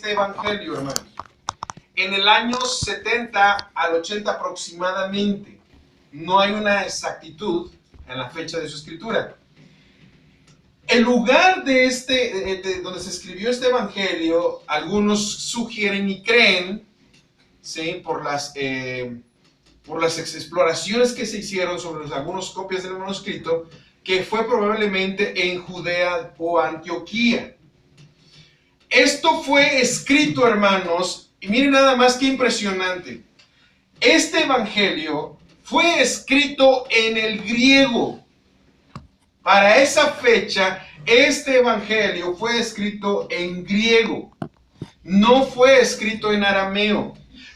este evangelio, hermanos? En el año 70 al 80 aproximadamente. No hay una exactitud en la fecha de su escritura. El lugar de donde se escribió este evangelio, algunos sugieren y creen, ¿sí? por las exploraciones que se hicieron sobre algunas copias del manuscrito, que fue probablemente en Judea o Antioquía. Esto fue escrito, hermanos, y miren nada más que impresionante. Este evangelio fue escrito en el griego. Para esa fecha, este evangelio fue escrito en griego. No fue escrito en arameo.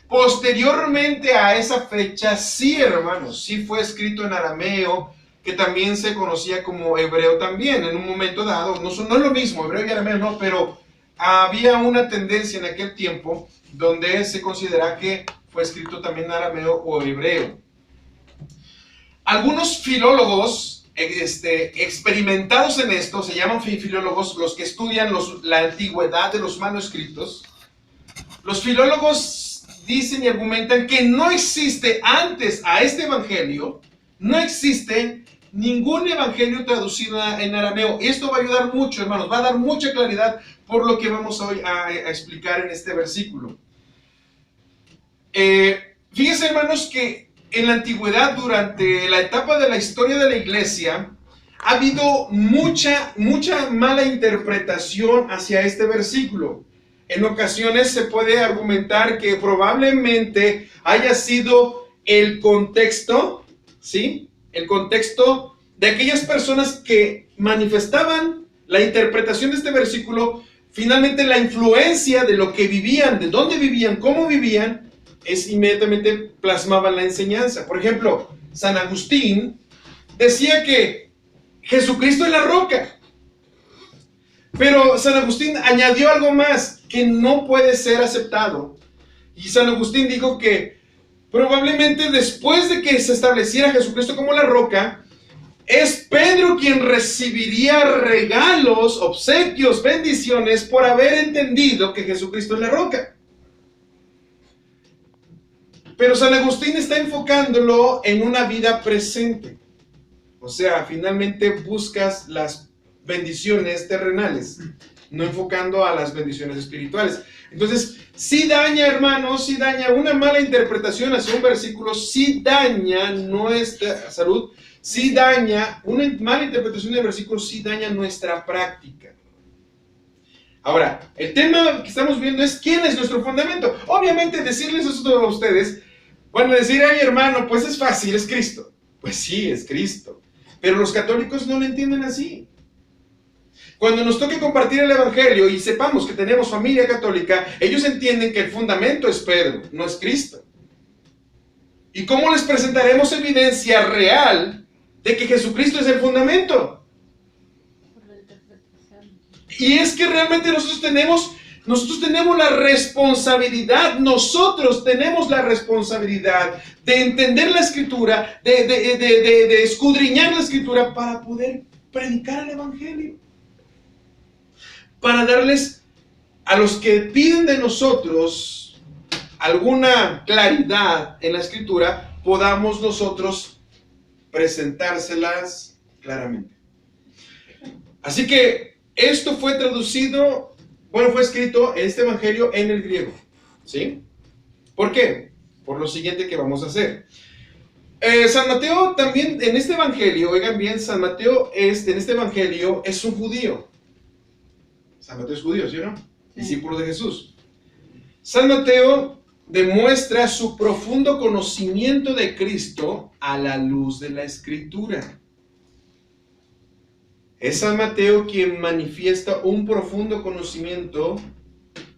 Posteriormente a esa fecha, sí, hermanos, sí fue escrito en arameo, que también se conocía como hebreo también, en un momento dado. No es lo mismo, hebreo y arameo no, pero había una tendencia en aquel tiempo donde se considera que fue escrito también en arameo o hebreo. Algunos filólogos experimentados en esto, se llaman filólogos, los que estudian la antigüedad de los manuscritos. Los filólogos dicen y argumentan que no existe antes a este evangelio, no existe ningún evangelio traducido en arameo. Esto va a ayudar mucho, hermanos, va a dar mucha claridad por lo que vamos hoy a explicar en este versículo. Fíjense, hermanos, que en la antigüedad, durante la etapa de la historia de la iglesia, ha habido mucha mala interpretación hacia este versículo. En ocasiones se puede argumentar que probablemente haya sido el contexto, ¿sí? El contexto de aquellas personas que manifestaban la interpretación de este versículo, finalmente la influencia de lo que vivían, de dónde vivían, cómo vivían, inmediatamente plasmaban la enseñanza. Por ejemplo, San Agustín decía que Jesucristo es la roca. Pero San Agustín añadió algo más que no puede ser aceptado. Y San Agustín dijo que probablemente después de que se estableciera Jesucristo como la roca, es Pedro quien recibiría regalos, obsequios, bendiciones por haber entendido que Jesucristo es la roca. Pero San Agustín está enfocándolo en una vida presente. O sea, finalmente buscas las bendiciones terrenales, no enfocando a las bendiciones espirituales. Entonces, sí daña, hermanos, sí daña una mala interpretación hacia un versículo, sí daña nuestra salud, sí daña una mala interpretación del versículo, sí daña nuestra práctica. Ahora, el tema que estamos viendo es ¿quién es nuestro fundamento? Obviamente decirles eso a ustedes, bueno, decir, ay hermano, pues es fácil, es Cristo. Pues sí, es Cristo. Pero los católicos no lo entienden así. Cuando nos toque compartir el evangelio y sepamos que tenemos familia católica, ellos entienden que el fundamento es Pedro, no es Cristo. ¿Y cómo les presentaremos evidencia real de que Jesucristo es el fundamento? Y es que realmente nosotros tenemos la responsabilidad, nosotros tenemos la responsabilidad de entender la Escritura, de escudriñar la Escritura para poder predicar el evangelio. Para darles a los que piden de nosotros alguna claridad en la Escritura, podamos nosotros presentárselas claramente. Así que esto fue traducido, fue escrito este evangelio en el griego, ¿sí? ¿Por qué? Por lo siguiente que vamos a hacer. San Mateo también en este evangelio, oigan bien, San Mateo en este evangelio es un judío. San Mateo es judío, ¿sí o no? Sí. Discípulo de Jesús. San Mateo demuestra su profundo conocimiento de Cristo a la luz de la Escritura. Es San Mateo quien manifiesta un profundo conocimiento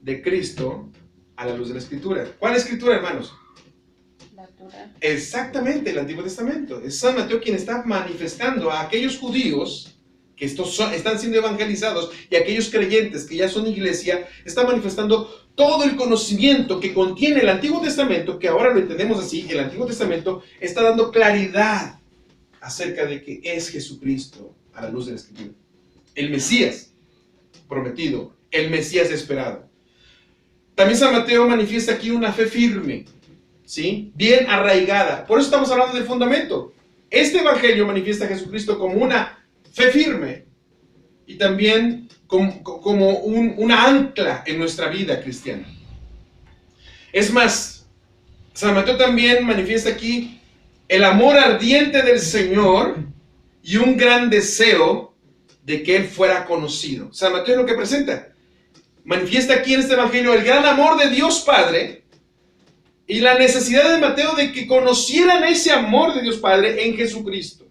de Cristo a la luz de la Escritura. ¿Cuál Escritura, hermanos? La Torá. Exactamente, el Antiguo Testamento. Es San Mateo quien está manifestando a aquellos judíos que están siendo evangelizados y aquellos creyentes que ya son iglesia, está manifestando todo el conocimiento que contiene el Antiguo Testamento, que ahora lo entendemos así, el Antiguo Testamento está dando claridad acerca de que es Jesucristo a la luz de la Escritura. El Mesías prometido, el Mesías esperado. También San Mateo manifiesta aquí una fe firme, ¿sí? Bien arraigada. Por eso estamos hablando del fundamento. Este evangelio manifiesta a Jesucristo como una fe firme y también como una ancla en nuestra vida cristiana. Es más, San Mateo también manifiesta aquí el amor ardiente del Señor y un gran deseo de que Él fuera conocido. San Mateo es lo que presenta. Manifiesta aquí en este evangelio el gran amor de Dios Padre y la necesidad de Mateo de que conocieran ese amor de Dios Padre en Jesucristo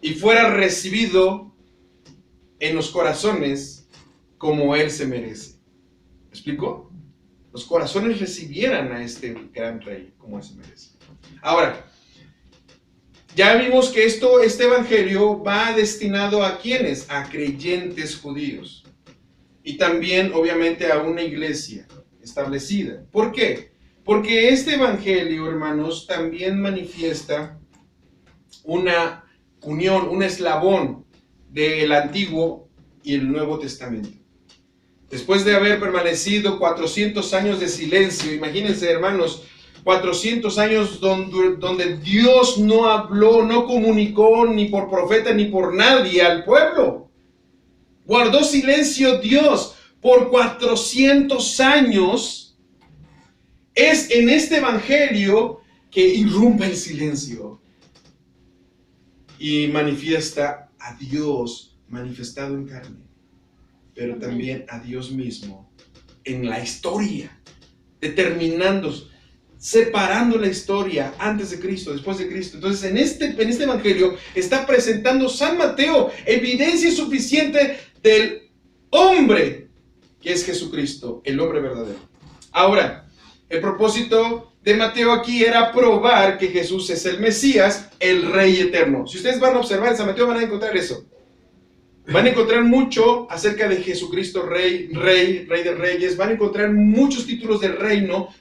y fuera recibido en los corazones como Él se merece. ¿Me explico? Los corazones recibieran a este gran rey como Él se merece. Ahora, ya vimos que este evangelio va destinado a ¿quiénes? A creyentes judíos. Y también, obviamente, a una iglesia establecida. ¿Por qué? Porque este evangelio, hermanos, también manifiesta una unión, un eslabón del Antiguo y el Nuevo Testamento. Después de haber permanecido 400 años de silencio, imagínense, hermanos, 400 años donde Dios no habló, no comunicó ni por profeta ni por nadie al pueblo. Guardó silencio Dios por 400 años. Es en este evangelio que irrumpe el silencio y manifiesta a Dios manifestado en carne, pero también a Dios mismo en la historia, determinando, separando la historia antes de Cristo, después de Cristo. Entonces, en este evangelio está presentando San Mateo evidencia suficiente del hombre que es Jesucristo, el hombre verdadero. Ahora, el propósito de Mateo aquí era probar que Jesús es el Mesías, el Rey eterno. Si ustedes van a observar en San Mateo van a encontrar eso. Van a encontrar mucho acerca de Jesucristo, Rey de Reyes. Van a encontrar muchos títulos de reino,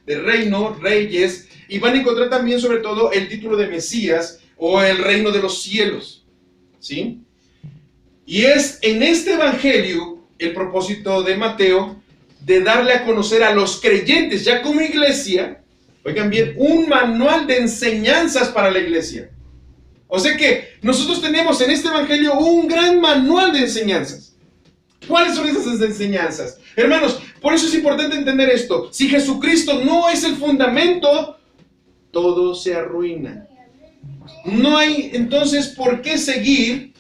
reyes. Y van a encontrar también, sobre todo, el título de Mesías o el reino de los cielos. ¿Sí? Y es en este evangelio el propósito de Mateo de darle a conocer a los creyentes, ya como iglesia, oigan bien, un manual de enseñanzas para la iglesia. O sea que nosotros tenemos en este evangelio un gran manual de enseñanzas. ¿Cuáles son esas enseñanzas? Hermanos, por eso es importante entender esto. Si Jesucristo no es el fundamento, todo se arruina. No hay entonces por qué seguir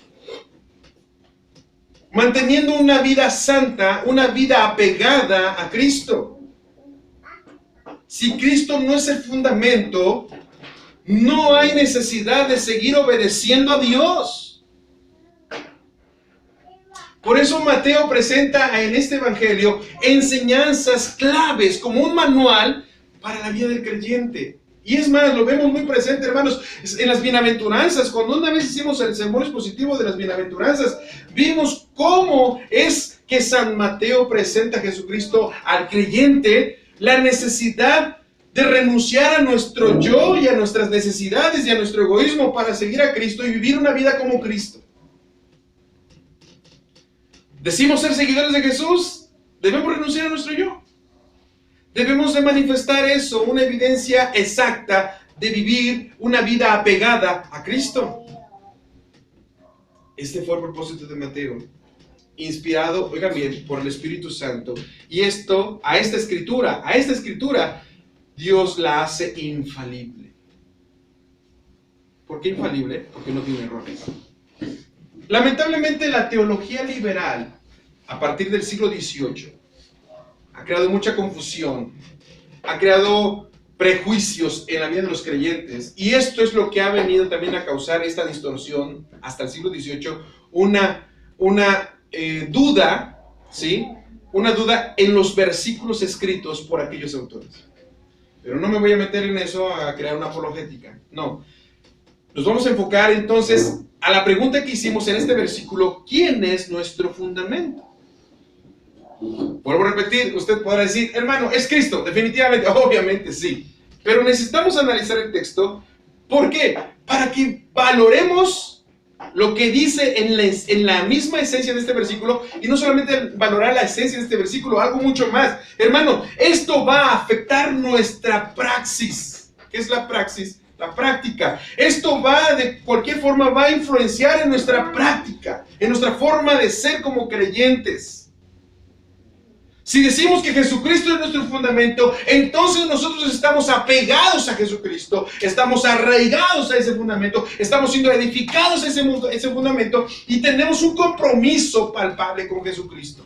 manteniendo una vida santa, una vida apegada a Cristo. Si Cristo no es el fundamento, no hay necesidad de seguir obedeciendo a Dios. Por eso Mateo presenta en este evangelio enseñanzas claves como un manual para la vida del creyente. Y es más, lo vemos muy presente, hermanos, en las bienaventuranzas. Cuando una vez hicimos el sermón expositivo de las bienaventuranzas, vimos cómo es que San Mateo presenta a Jesucristo al creyente la necesidad de renunciar a nuestro yo y a nuestras necesidades y a nuestro egoísmo para seguir a Cristo y vivir una vida como Cristo. ¿Decimos ser seguidores de Jesús? Debemos renunciar a nuestro yo. Debemos de manifestar eso, una evidencia exacta de vivir una vida apegada a Cristo. Este fue el propósito de Mateo, inspirado, oigan bien, por el Espíritu Santo. Y a esta escritura, Dios la hace infalible. ¿Por qué infalible? Porque no tiene errores. Lamentablemente la teología liberal, a partir del siglo XVIII, ha creado mucha confusión, ha creado prejuicios en la vida de los creyentes, y esto es lo que ha venido también a causar esta distorsión hasta el siglo XVIII, una duda, ¿sí? Una duda en los versículos escritos por aquellos autores. Pero no me voy a meter en eso a crear una apologética. No. Nos vamos a enfocar entonces a la pregunta que hicimos en este versículo: ¿quién es nuestro fundamento? Vuelvo a repetir, usted podrá decir, hermano, es Cristo. Definitivamente, obviamente sí. Pero necesitamos analizar el texto. ¿Por qué? Para que valoremos lo que dice en la misma esencia de este versículo, y no solamente valorar la esencia de este versículo, algo mucho más. Hermano, esto va a afectar nuestra praxis. ¿Qué es la praxis? La práctica. Esto va, de cualquier forma, va a influenciar en nuestra práctica, en nuestra forma de ser como creyentes. Si decimos que Jesucristo es nuestro fundamento, entonces nosotros estamos apegados a Jesucristo, estamos arraigados a ese fundamento, estamos siendo edificados a ese fundamento y tenemos un compromiso palpable con Jesucristo.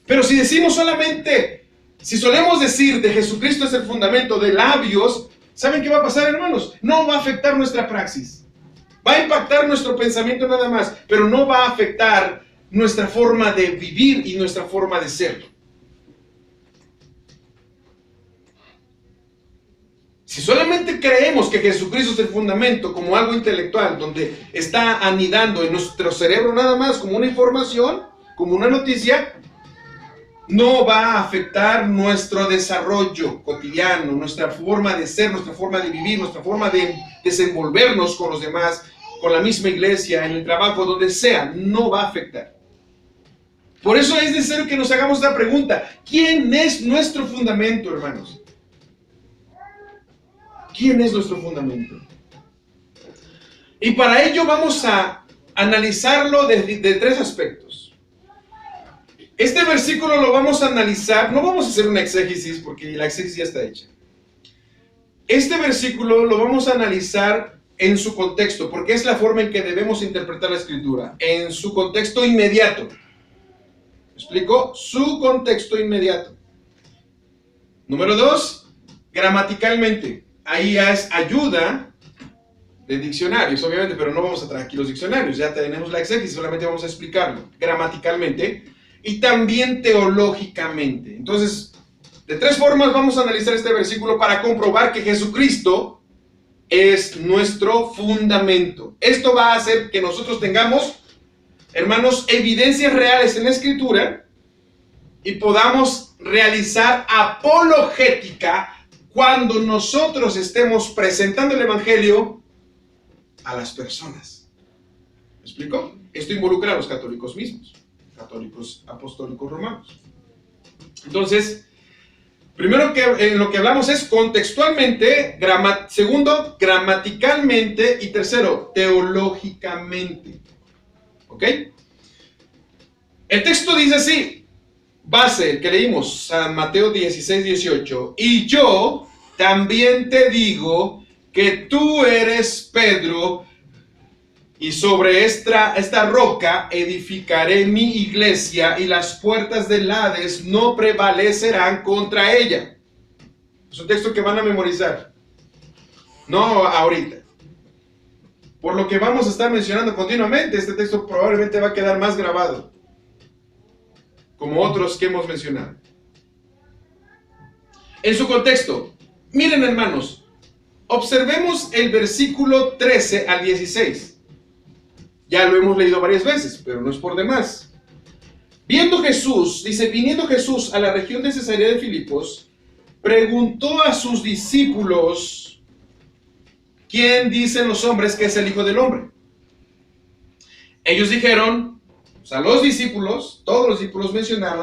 Pero si decimos solamente, si solemos decir de Jesucristo es el fundamento de labios, ¿saben qué va a pasar, hermanos? No va a afectar nuestra praxis. Va a impactar nuestro pensamiento nada más, pero no va a afectar nuestra forma de vivir y nuestra forma de ser. Si solamente creemos que Jesucristo es el fundamento como algo intelectual, donde está anidando en nuestro cerebro nada más como una información, como una noticia, no va a afectar nuestro desarrollo cotidiano, nuestra forma de ser, nuestra forma de vivir, nuestra forma de desenvolvernos con los demás, con la misma iglesia, en el trabajo, donde sea, no va a afectar. Por eso es necesario que nos hagamos esta pregunta: ¿quién es nuestro fundamento, hermanos? ¿Quién es nuestro fundamento? Y para ello vamos a analizarlo de tres aspectos. Este versículo lo vamos a analizar, no vamos a hacer una exégesis porque la exégesis ya está hecha. Este versículo lo vamos a analizar en su contexto, porque es la forma en que debemos interpretar la Escritura, en su contexto inmediato. ¿Me explico? Su contexto inmediato. Número 2, gramaticalmente. Ahí ya es ayuda de diccionarios, obviamente, pero no vamos a traer aquí los diccionarios, ya tenemos la exégesis, solamente vamos a explicarlo gramaticalmente y también teológicamente. Entonces, de tres formas vamos a analizar este versículo para comprobar que Jesucristo es nuestro fundamento. Esto va a hacer que nosotros tengamos, hermanos, evidencias reales en la Escritura y podamos realizar apologética cuando nosotros estemos presentando el Evangelio a las personas. ¿Me explico? Esto involucra a los católicos mismos, católicos apostólicos romanos. Entonces, primero que en lo que hablamos es contextualmente, segundo, gramaticalmente y tercero, teológicamente. ¿Ok? El texto dice así. Base, el que leímos, San Mateo 16, 18. Y yo también te digo que tú eres Pedro, y sobre esta roca edificaré mi iglesia, y las puertas del Hades no prevalecerán contra ella. Es un texto que van a memorizar. No ahorita. Por lo que vamos a estar mencionando continuamente, este texto probablemente va a quedar más grabado, como otros que hemos mencionado. En su contexto, miren, hermanos, observemos el versículo 13 al 16. Ya lo hemos leído varias veces, pero no es por demás. Viniendo Jesús a la región de Cesarea de Filipos, preguntó a sus discípulos: ¿quién dicen los hombres que es el Hijo del Hombre? Ellos dijeron, los discípulos, todos los discípulos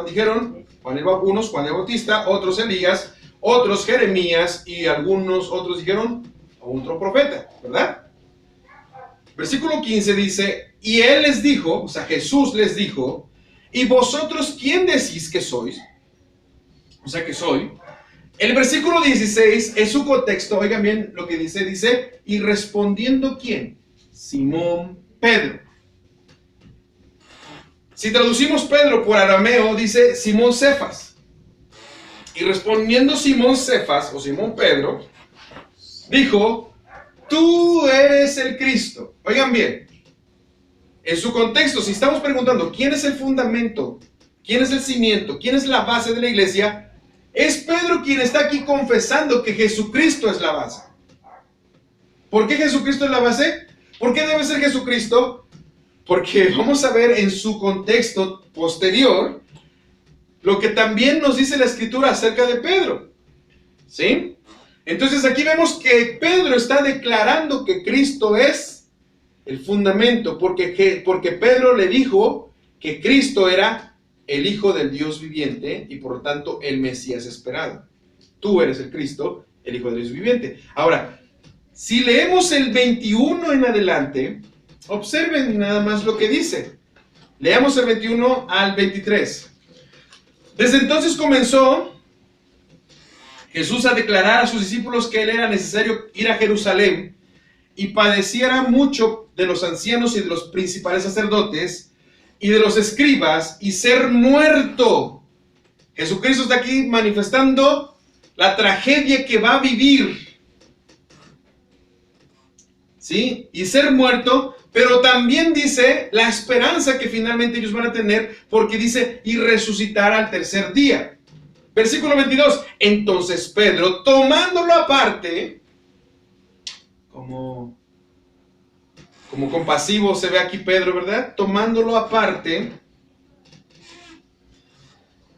dijeron, unos Juan el Bautista, otros Elías, otros Jeremías, y algunos otros dijeron otro profeta, ¿verdad? Versículo 15 dice, y él les dijo, o sea, Jesús les dijo, ¿y vosotros quién decís que sois? O sea, que soy. El versículo 16, en su contexto, oigan bien lo que dice, y respondiendo ¿quién? Simón Pedro. Si traducimos Pedro por arameo, dice Simón Cefas. Y respondiendo Simón Cefas, o Simón Pedro, dijo, tú eres el Cristo. Oigan bien, en su contexto, si estamos preguntando quién es el fundamento, quién es el cimiento, quién es la base de la iglesia, es Pedro quien está aquí confesando que Jesucristo es la base. ¿Por qué Jesucristo es la base? ¿Por qué debe ser Jesucristo? Porque vamos a ver en su contexto posterior lo que también nos dice la Escritura acerca de Pedro. ¿Sí? Entonces aquí vemos que Pedro está declarando que Cristo es el fundamento, porque Pedro le dijo que Cristo era el Hijo del Dios viviente y por lo tanto el Mesías esperado. Tú eres el Cristo, el Hijo del Dios viviente. Ahora, si leemos el 21 en adelante, observen nada más lo que dice. Leamos el 21 al 23. Desde entonces comenzó Jesús a declarar a sus discípulos que él era necesario ir a Jerusalén y padeciera mucho de los ancianos y de los principales sacerdotes y de los escribas y ser muerto. Jesucristo está aquí manifestando la tragedia que va a vivir, ¿sí? Y ser muerto, pero también dice la esperanza que finalmente ellos van a tener, porque dice, y resucitar al tercer día. Versículo 22, entonces Pedro, tomándolo aparte, como compasivo se ve aquí Pedro, ¿verdad? Tomándolo aparte,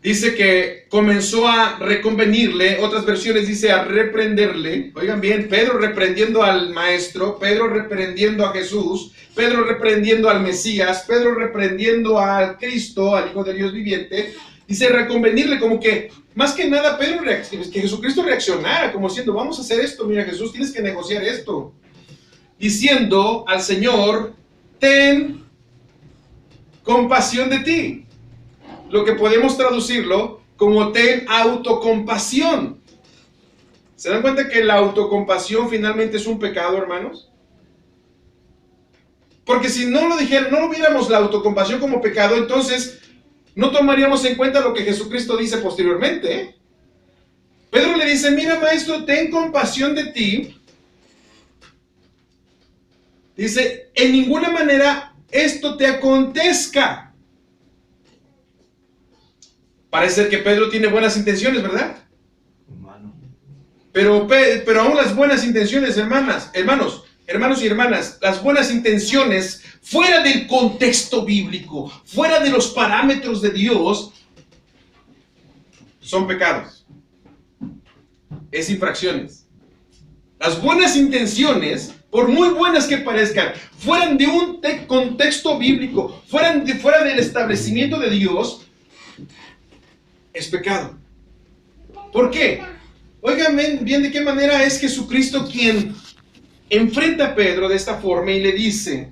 dice que comenzó a reconvenirle, otras versiones dice a reprenderle. Oigan bien, Pedro reprendiendo al maestro, Pedro reprendiendo a Jesús, Pedro reprendiendo al Mesías, Pedro reprendiendo al Cristo, al Hijo de Dios viviente. Dice reconvenirle, como que más que nada Pedro, que Jesucristo reaccionara, como diciendo, vamos a hacer esto, mira Jesús, tienes que negociar esto. Diciendo al Señor, ten compasión de ti. Lo que podemos traducirlo como ten autocompasión. ¿Se dan cuenta que la autocompasión finalmente es un pecado, hermanos? Porque si no lo viéramos la autocompasión como pecado, entonces no tomaríamos en cuenta lo que Jesucristo dice posteriormente, ¿eh? Pedro le dice, mira maestro, ten compasión de ti. Dice, en ninguna manera esto te acontezca. Parece ser que Pedro tiene buenas intenciones, ¿verdad? Pero aún las buenas intenciones, hermanos y hermanas, las buenas intenciones, fuera del contexto bíblico, fuera de los parámetros de Dios, son pecados. Es infracciones. Las buenas intenciones, por muy buenas que parezcan, fueran de un contexto bíblico, fuera del establecimiento de Dios, es pecado. ¿Por qué? Oigan bien de qué manera es Jesucristo quien enfrenta a Pedro de esta forma y le dice,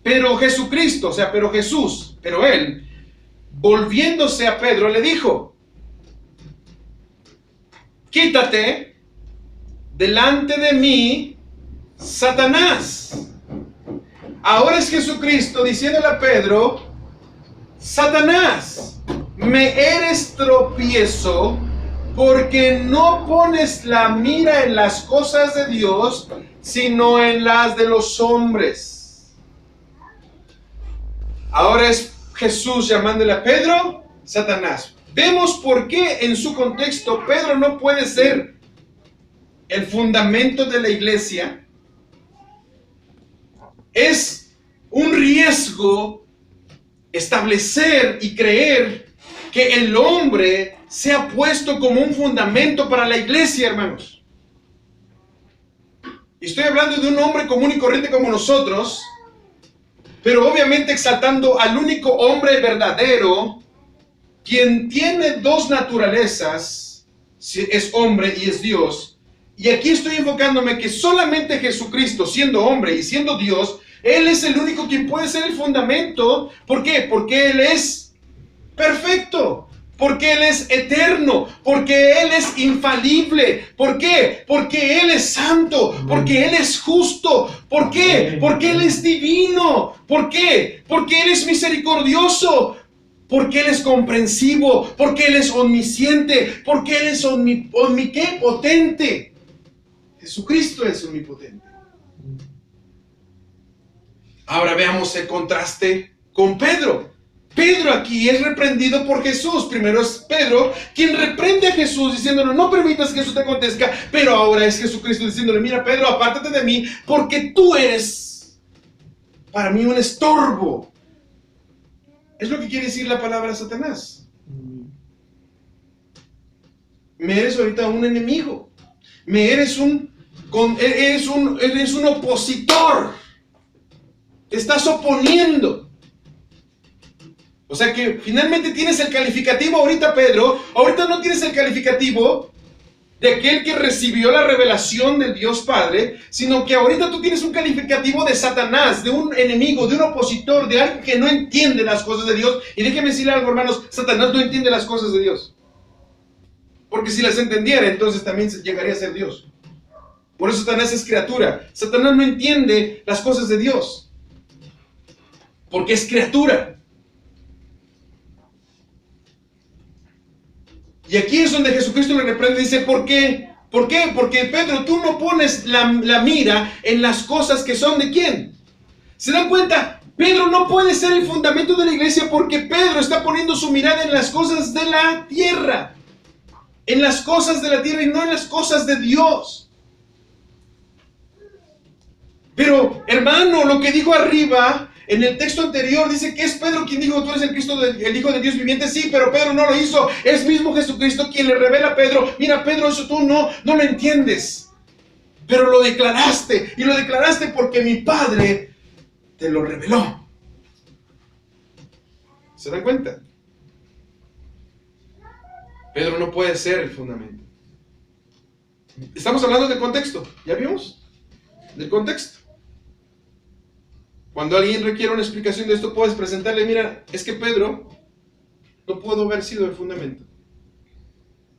pero Jesucristo, o sea, pero Jesús, pero él, volviéndose a Pedro, le dijo, quítate delante de mí, Satanás. Ahora es Jesucristo diciéndole a Pedro, Satanás, me eres tropiezo porque no pones la mira en las cosas de Dios, sino en las de los hombres. Ahora es Jesús llamándole a Pedro, Satanás. Vemos por qué en su contexto Pedro no puede ser el fundamento de la iglesia. Es un riesgo establecer y creer que el hombre sea puesto como un fundamento para la iglesia, hermanos. Y estoy hablando de un hombre común y corriente como nosotros, pero obviamente exaltando al único hombre verdadero, quien tiene dos naturalezas, es hombre y es Dios. Y aquí estoy enfocándome que solamente Jesucristo, siendo hombre y siendo Dios, Él es el único quien puede ser el fundamento. ¿Por qué? Porque Él es perfecto, porque Él es eterno, porque Él es infalible. ¿Por qué? Porque Él es santo, porque Él es justo. ¿Por qué? Porque Él es divino. ¿Por qué? Porque Él es misericordioso, porque Él es comprensivo, porque Él es omnisciente, porque Él es omnipotente. Jesucristo es omnipotente. Ahora veamos el contraste con Pedro. Pedro aquí es reprendido por Jesús. Primero es Pedro quien reprende a Jesús diciéndole, no permitas que eso te acontezca. Pero ahora es Jesucristo diciéndole, mira Pedro, apártate de mí porque tú eres para mí un estorbo. Es lo que quiere decir la palabra Satanás. Me eres ahorita un enemigo. Eres un opositor. Te estás oponiendo. O sea que finalmente tienes el calificativo ahorita, Pedro. Ahorita no tienes el calificativo de aquel que recibió la revelación del Dios Padre, sino que ahorita tú tienes un calificativo de Satanás, de un enemigo, de un opositor, de alguien que no entiende las cosas de Dios. Y déjeme decirle algo, hermanos, Satanás no entiende las cosas de Dios. Porque si las entendiera, entonces también llegaría a ser Dios. Por eso Satanás es criatura. Satanás no entiende las cosas de Dios, porque es criatura. Y aquí es donde Jesucristo le reprende y dice, ¿por qué? ¿Por qué? Porque Pedro, tú no pones la mira en las cosas que son de ¿quién? ¿Se dan cuenta? Pedro no puede ser el fundamento de la iglesia porque Pedro está poniendo su mirada en las cosas de la tierra. En las cosas de la tierra y no en las cosas de Dios. Pero, hermano, lo que dijo arriba, en el texto anterior, dice que es Pedro quien dijo, tú eres el Cristo, el Hijo de Dios viviente. Sí, pero Pedro no lo hizo. Es mismo Jesucristo quien le revela a Pedro, mira, Pedro, eso tú no lo entiendes. Pero lo declaraste, y lo declaraste porque mi Padre te lo reveló. ¿Se dan cuenta? Pedro no puede ser el fundamento. Estamos hablando del contexto, ¿ya vimos? Del contexto. Cuando alguien requiere una explicación de esto, puedes presentarle, mira, es que Pedro no pudo haber sido el fundamento,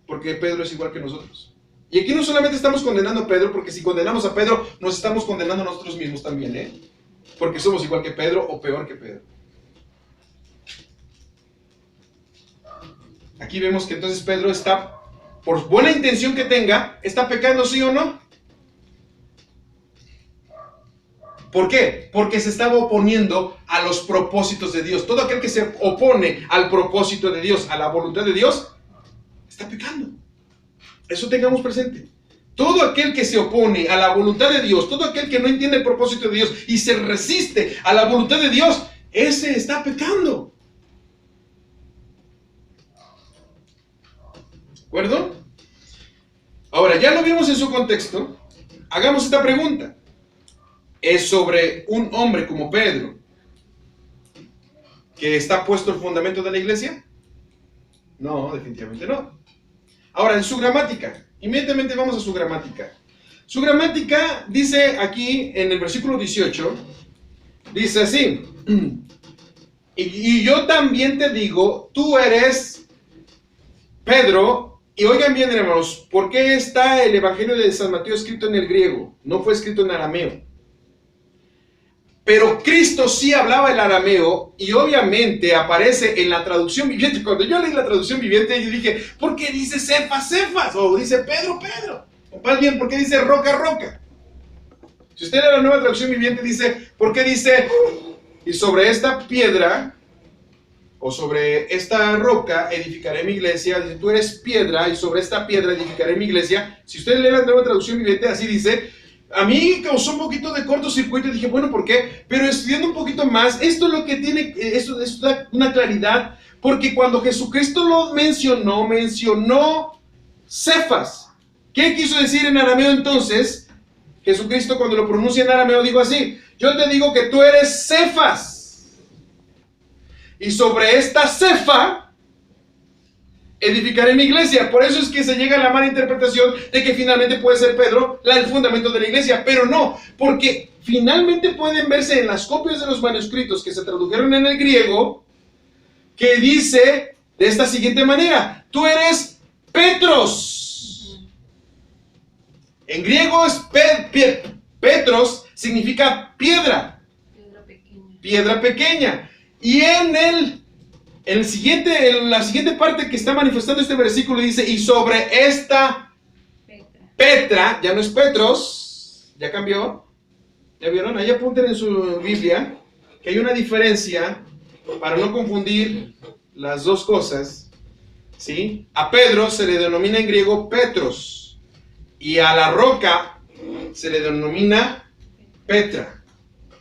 porque Pedro es igual que nosotros. Y aquí no solamente estamos condenando a Pedro, porque si condenamos a Pedro, nos estamos condenando a nosotros mismos también, porque somos igual que Pedro o peor que Pedro. Aquí vemos que entonces Pedro está, por buena intención que tenga, está pecando, ¿sí o no? ¿Por qué? Porque se estaba oponiendo a los propósitos de Dios. Todo aquel que se opone al propósito de Dios, a la voluntad de Dios, está pecando. Eso tengamos presente. Todo aquel que se opone a la voluntad de Dios, todo aquel que no entiende el propósito de Dios y se resiste a la voluntad de Dios, ese está pecando. ¿De acuerdo? Ahora, ya lo vimos en su contexto. Hagamos esta pregunta. ¿Es sobre un hombre como Pedro que está puesto el fundamento de la iglesia? No, definitivamente no. Ahora, en su gramática, inmediatamente vamos a su gramática. Su gramática dice aquí en el versículo 18, dice así, y yo también te digo, tú eres Pedro, y oigan bien, hermanos, ¿por qué está el Evangelio de San Mateo escrito en el griego? No fue escrito en arameo. Pero Cristo sí hablaba el arameo y obviamente aparece en la traducción viviente. Cuando yo leí la traducción viviente, yo dije, ¿por qué dice Cefas, Cefas? O dice Pedro, Pedro. O más bien, ¿por qué dice roca, roca? Si usted lee la nueva traducción viviente, dice, ¿por qué dice, y sobre esta piedra, o sobre esta roca, edificaré mi iglesia? Dice, tú eres piedra, y sobre esta piedra edificaré mi iglesia. Si usted lee la nueva traducción viviente, así dice. A mí causó un poquito de cortocircuito y dije, bueno, ¿por qué? Pero estudiando un poquito más, esto es lo que tiene, esto da una claridad, porque cuando Jesucristo lo mencionó Cefas. ¿Qué quiso decir en arameo entonces? Jesucristo cuando lo pronuncia en arameo dijo así, yo te digo que tú eres Cefas, y sobre esta Cefa edificaré mi iglesia. Por eso es que se llega a la mala interpretación de que finalmente puede ser Pedro el fundamento de la iglesia, pero no, porque finalmente pueden verse en las copias de los manuscritos que se tradujeron en el griego, que dice de esta siguiente manera, tú eres Petros. En griego es Petros, significa piedra. Piedra pequeña. Y en la siguiente parte que está manifestando este versículo dice, y sobre esta Petra, ya no es Petros, ya cambió, ¿ya vieron? Ahí apunten en su Biblia que hay una diferencia para no confundir las dos cosas, ¿sí? A Pedro se le denomina en griego Petros y a la roca se le denomina Petra,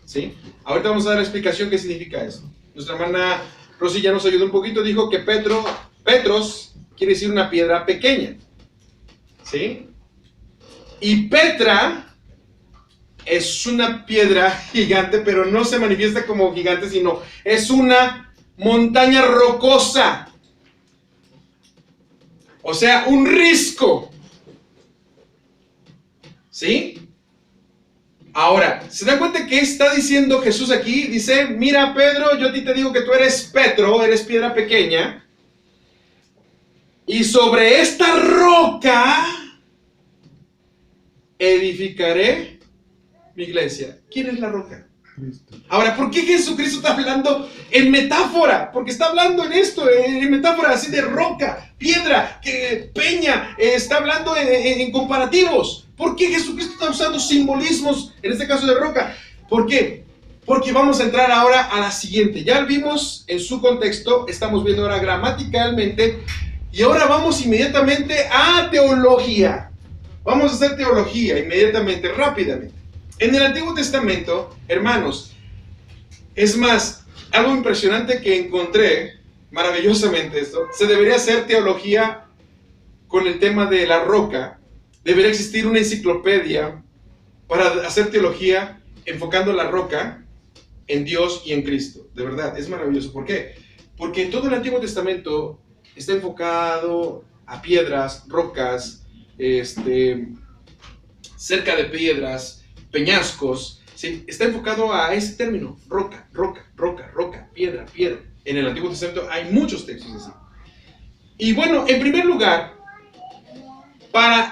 ¿sí? Ahorita vamos a dar la explicación qué significa eso. Nuestra hermana Rosy ya nos ayudó un poquito, dijo que Petros quiere decir una piedra pequeña, ¿sí? Y Petra es una piedra gigante, pero no se manifiesta como gigante, sino es una montaña rocosa. O sea, un risco. ¿Sí? Ahora, ¿se dan cuenta que está diciendo Jesús aquí? Dice, mira Pedro, yo a ti te digo que tú eres Petro, eres piedra pequeña. Y sobre esta roca edificaré mi iglesia. ¿Quién es la roca? Cristo. Ahora, ¿por qué Jesucristo está hablando en metáfora? Porque está hablando en esto, en metáfora así de roca, piedra, peña, está hablando en comparativos. ¿Por qué Jesucristo está usando simbolismos, en este caso de roca? ¿Por qué? Porque vamos a entrar ahora a la siguiente. Ya vimos en su contexto, estamos viendo ahora gramaticalmente, y ahora vamos inmediatamente a teología. Vamos a hacer teología inmediatamente, rápidamente. En el Antiguo Testamento, hermanos, es más, algo impresionante que encontré, maravillosamente esto, se debería hacer teología con el tema de la roca. Debería existir una enciclopedia para hacer teología enfocando la roca en Dios y en Cristo. De verdad, es maravilloso. ¿Por qué? Porque todo el Antiguo Testamento está enfocado a piedras, rocas, cerca de piedras, peñascos, ¿sí? Está enfocado a ese término, roca, roca, roca, roca, piedra, piedra. En el Antiguo Testamento hay muchos textos así. Y bueno, en primer lugar,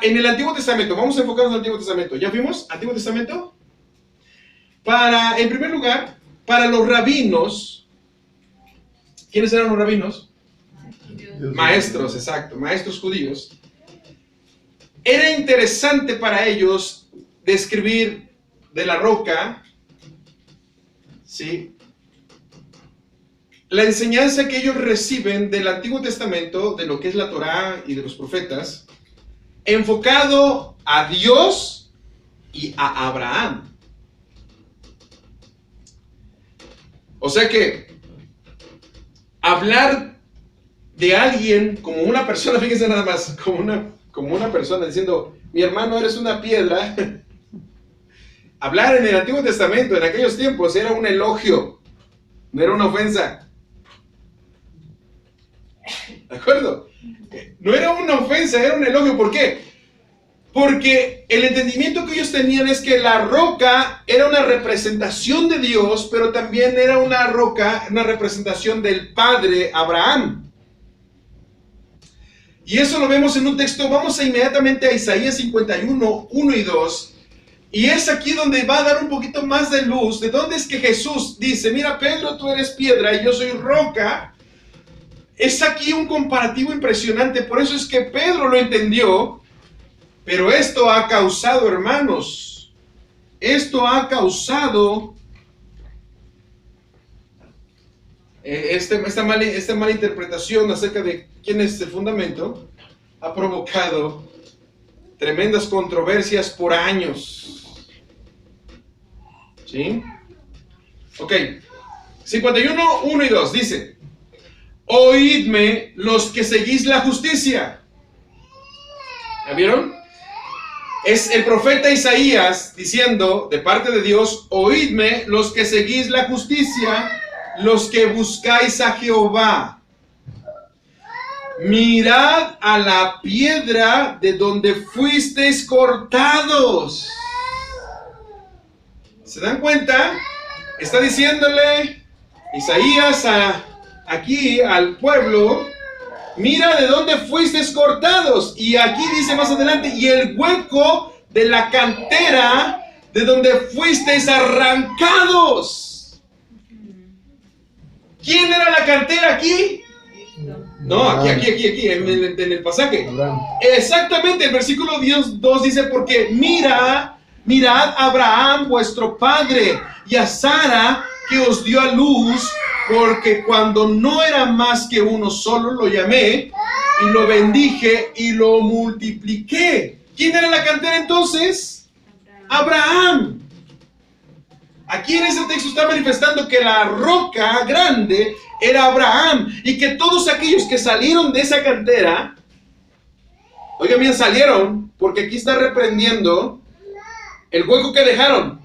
en el Antiguo Testamento, vamos a enfocarnos en el Antiguo Testamento. ¿Ya vimos Antiguo Testamento? En primer lugar, para los rabinos, ¿quiénes eran los rabinos? Maestros, exacto, maestros judíos. Era interesante para ellos describir de la roca, ¿sí?, la enseñanza que ellos reciben del Antiguo Testamento, de lo que es la Torá y de los profetas, enfocado a Dios y a Abraham. O sea que hablar de alguien como una persona, fíjense nada más, como una persona diciendo, mi hermano, eres una piedra. Hablar en el Antiguo Testamento, en aquellos tiempos, era un elogio, no era una ofensa. ¿De acuerdo? No era una ofensa, era un elogio. ¿Por qué? Porque el entendimiento que ellos tenían es que la roca era una representación de Dios, pero también era una roca, una representación del padre Abraham. Y eso lo vemos en un texto. Vamos inmediatamente a Isaías 51, 1 y 2. Y es aquí donde va a dar un poquito más de luz de dónde es que Jesús dice, mira Pedro, tú eres piedra y yo soy roca. Es aquí un comparativo impresionante. Por eso es que Pedro lo entendió. Pero esto ha causado, hermanos, esta mala interpretación acerca de quién es el fundamento, ha provocado tremendas controversias por años. ¿Sí? Ok. 51, 1 y 2 dice, oídme los que seguís la justicia. ¿Ya vieron? Es el profeta Isaías diciendo de parte de Dios, oídme los que seguís la justicia, los que buscáis a Jehová. Mirad a la piedra de donde fuisteis cortados. ¿Se dan cuenta? Está diciéndole Isaías aquí al pueblo, mira de dónde fuisteis cortados. Y aquí dice más adelante, y el hueco de la cantera de donde fuisteis arrancados. ¿Quién era la cantera aquí? No, aquí, en el pasaje. Abraham. Exactamente, el versículo 2 dice, porque mirad a Abraham vuestro padre y a Sara que os dio a luz, porque cuando no era más que uno solo lo llamé y lo bendije y lo multipliqué. ¿Quién era la cantera entonces? Abraham. Aquí en ese texto está manifestando que la roca grande era Abraham y que todos aquellos que salieron de esa cantera, oigan bien, salieron, porque aquí está reprendiendo el hueco que dejaron.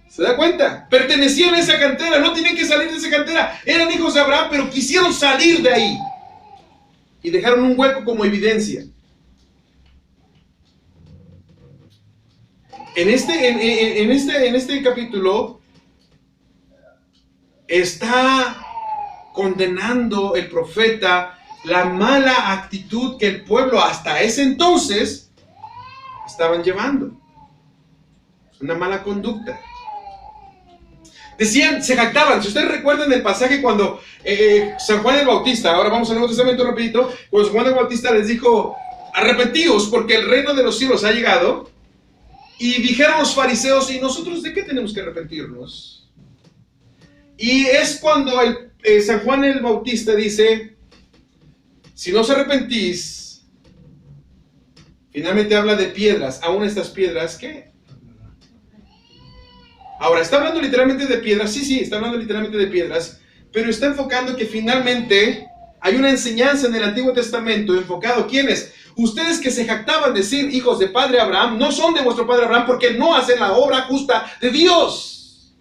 ¿Se da cuenta? Pertenecían a esa cantera, no tenían que salir de esa cantera. Eran hijos de Abraham, pero quisieron salir de ahí. Y dejaron un hueco como evidencia. En este capítulo está condenando el profeta la mala actitud que el pueblo hasta ese entonces estaban llevando. Una mala conducta. Decían, se jactaban. Si ustedes recuerdan el pasaje cuando San Juan el Bautista, ahora vamos al Nuevo Testamento rapidito, cuando San Juan el Bautista les dijo, arrepentíos porque el reino de los cielos ha llegado. Y dijeron los fariseos, ¿y nosotros de qué tenemos que arrepentirnos? Y es cuando San Juan el Bautista dice, si no os arrepentís, finalmente habla de piedras, aún estas piedras, ¿qué? Ahora, está hablando literalmente de piedras, sí, está hablando literalmente de piedras, pero está enfocando que finalmente hay una enseñanza en el Antiguo Testamento enfocado, ¿quiénes? Ustedes que se jactaban de ser hijos de padre Abraham, no son de vuestro padre Abraham porque no hacen la obra justa de Dios.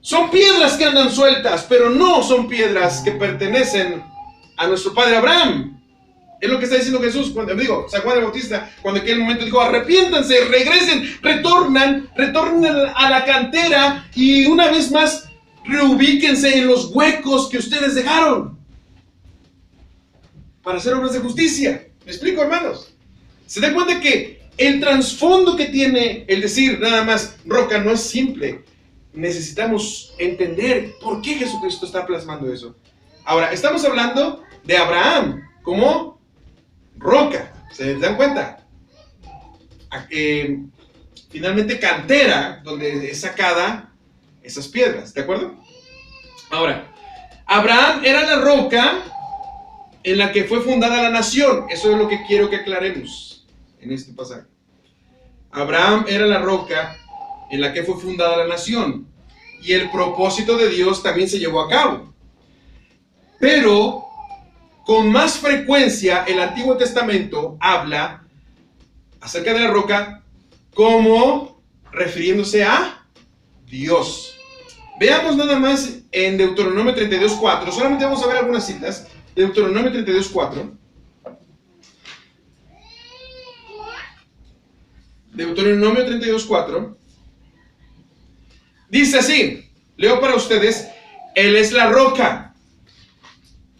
Son piedras que andan sueltas, pero no son piedras que pertenecen a nuestro padre Abraham. Es lo que está diciendo Jesús, cuando digo, San Juan el Bautista, cuando en aquel momento dijo, arrepiéntanse, regresen, retornen a la cantera y una vez más reubíquense en los huecos que ustedes dejaron para hacer obras de justicia. ¿Me explico, hermanos? ¿Se dan cuenta que el trasfondo que tiene el decir nada más roca no es simple? Necesitamos entender por qué Jesucristo está plasmando eso. Ahora, estamos hablando de Abraham como roca. ¿Se dan cuenta? Finalmente cantera, donde es sacada esas piedras. ¿De acuerdo? Ahora, Abraham era la roca en la que fue fundada la nación. Eso es lo que quiero que aclaremos en este pasaje. Abraham era la roca en la que fue fundada la nación. Y el propósito de Dios también se llevó a cabo. Pero, con más frecuencia, el Antiguo Testamento habla acerca de la roca como refiriéndose a Dios. Veamos nada más en Deuteronomio 32:4. Solamente vamos a ver algunas citas. Deuteronomio 32:4. Deuteronomio 32:4. Dice así, leo para ustedes, Él es la roca.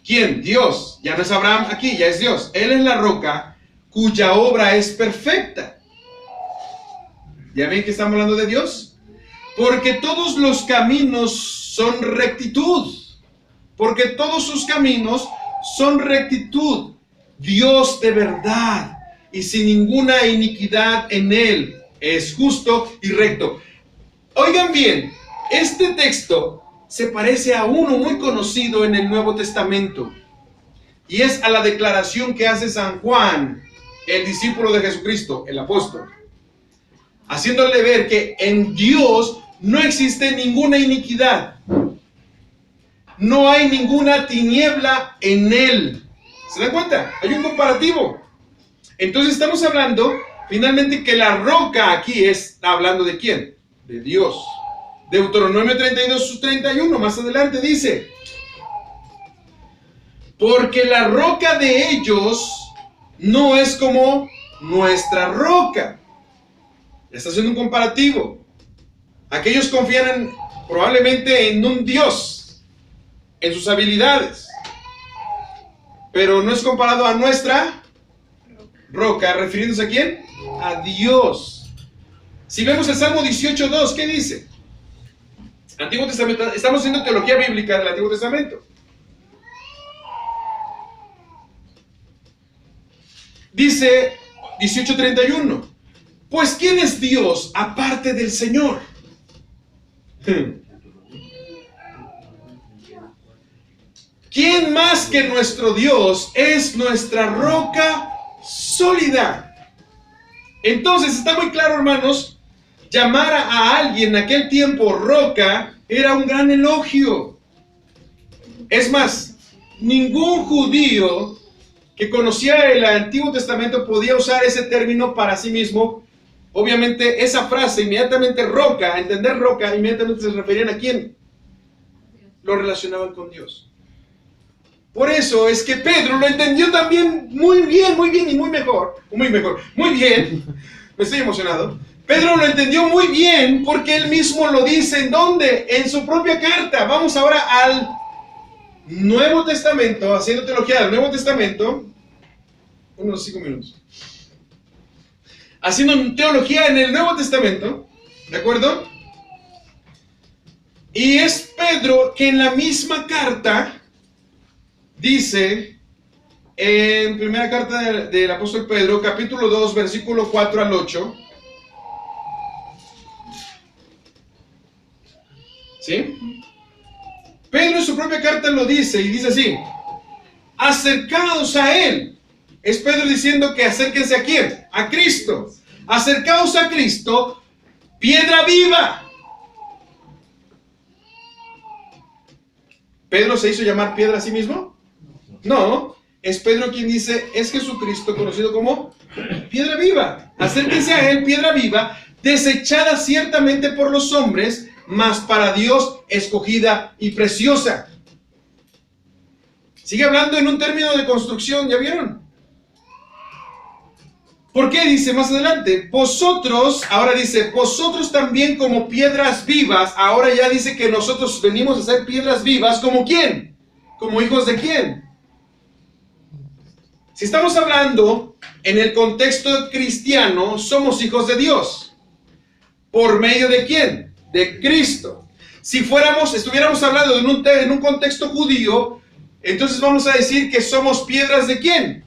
¿Quién? Dios. Ya no es Abraham aquí, ya es Dios. Él es la roca cuya obra es perfecta. ¿Ya ven que estamos hablando de Dios? Porque todos los caminos son rectitud. Porque todos sus caminos son rectitud. Dios de verdad y sin ninguna iniquidad en él. Es justo y recto. Oigan bien, este texto se parece a uno muy conocido en el Nuevo Testamento. Y es a la declaración que hace San Juan, el discípulo de Jesucristo, el apóstol. Haciéndole ver que en Dios no existe ninguna iniquidad. No hay ninguna tiniebla en él. ¿Se dan cuenta? Hay un comparativo. Entonces estamos hablando, finalmente, que la roca aquí está hablando de ¿quién? De Dios. Deuteronomio 32:31, más adelante dice, porque la roca de ellos no es como nuestra roca. Está haciendo un comparativo. Aquellos confían probablemente en un Dios, en sus habilidades, pero no es comparado a nuestra roca, refiriéndose a ¿quién? A Dios. Si vemos el Salmo 18:2, ¿qué dice? Antiguo Testamento, estamos haciendo teología bíblica del Antiguo Testamento. Dice 18:31, pues ¿quién es Dios aparte del Señor? ¿Quién más que nuestro Dios es nuestra roca sólida? Entonces está muy claro, hermanos, llamar a alguien en aquel tiempo roca era un gran elogio. Es más, ningún judío que conocía el Antiguo Testamento podía usar ese término para sí mismo obviamente esa frase, inmediatamente roca, entender roca, inmediatamente se referían a quién. Lo relacionaban con Dios. Por eso es que Pedro lo entendió también muy bien y muy bien. Me estoy emocionado. Pedro lo entendió muy bien porque él mismo lo dice. ¿En dónde? En su propia carta. Vamos ahora al Nuevo Testamento, haciendo teología del Nuevo Testamento. Unos 5 minutos. Haciendo teología en el Nuevo Testamento. ¿De acuerdo? Y es Pedro que en la misma carta dice, en primera carta del apóstol Pedro, capítulo 2, versículo 4 al 8. ¿Sí? Pedro en su propia carta lo dice y dice así: acercaos a Él. Es Pedro diciendo que acérquense a ¿quién? A Cristo. Acercaos a Cristo, piedra viva. ¿Pedro se hizo llamar piedra a sí mismo? No, es Pedro quien dice, es Jesucristo conocido como piedra viva. Acérquense a Él, piedra viva, desechada ciertamente por los hombres, mas para Dios escogida y preciosa. Sigue hablando en un término de construcción, ¿ya vieron? ¿Por qué? Dice más adelante, vosotros, ahora dice, vosotros también como piedras vivas, ahora ya dice que nosotros venimos a ser piedras vivas, ¿como quién? ¿Como hijos de quién? Si estamos hablando en el contexto cristiano, somos hijos de Dios. ¿Por medio de quién? De Cristo. Si estuviéramos hablando en un contexto judío, entonces vamos a decir que somos piedras de quién?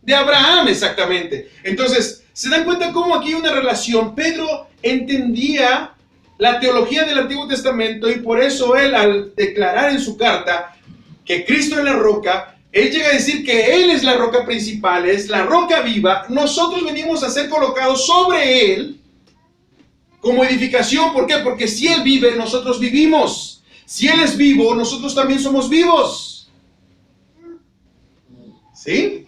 De Abraham, exactamente. Entonces, ¿se dan cuenta cómo aquí hay una relación? Pedro entendía la teología del Antiguo Testamento y por eso él, al declarar en su carta que Cristo es la roca, él llega a decir que Él es la roca principal, es la roca viva. Nosotros venimos a ser colocados sobre Él como edificación. ¿Por qué? Porque si Él vive, nosotros vivimos. Si Él es vivo, nosotros también somos vivos. ¿Sí?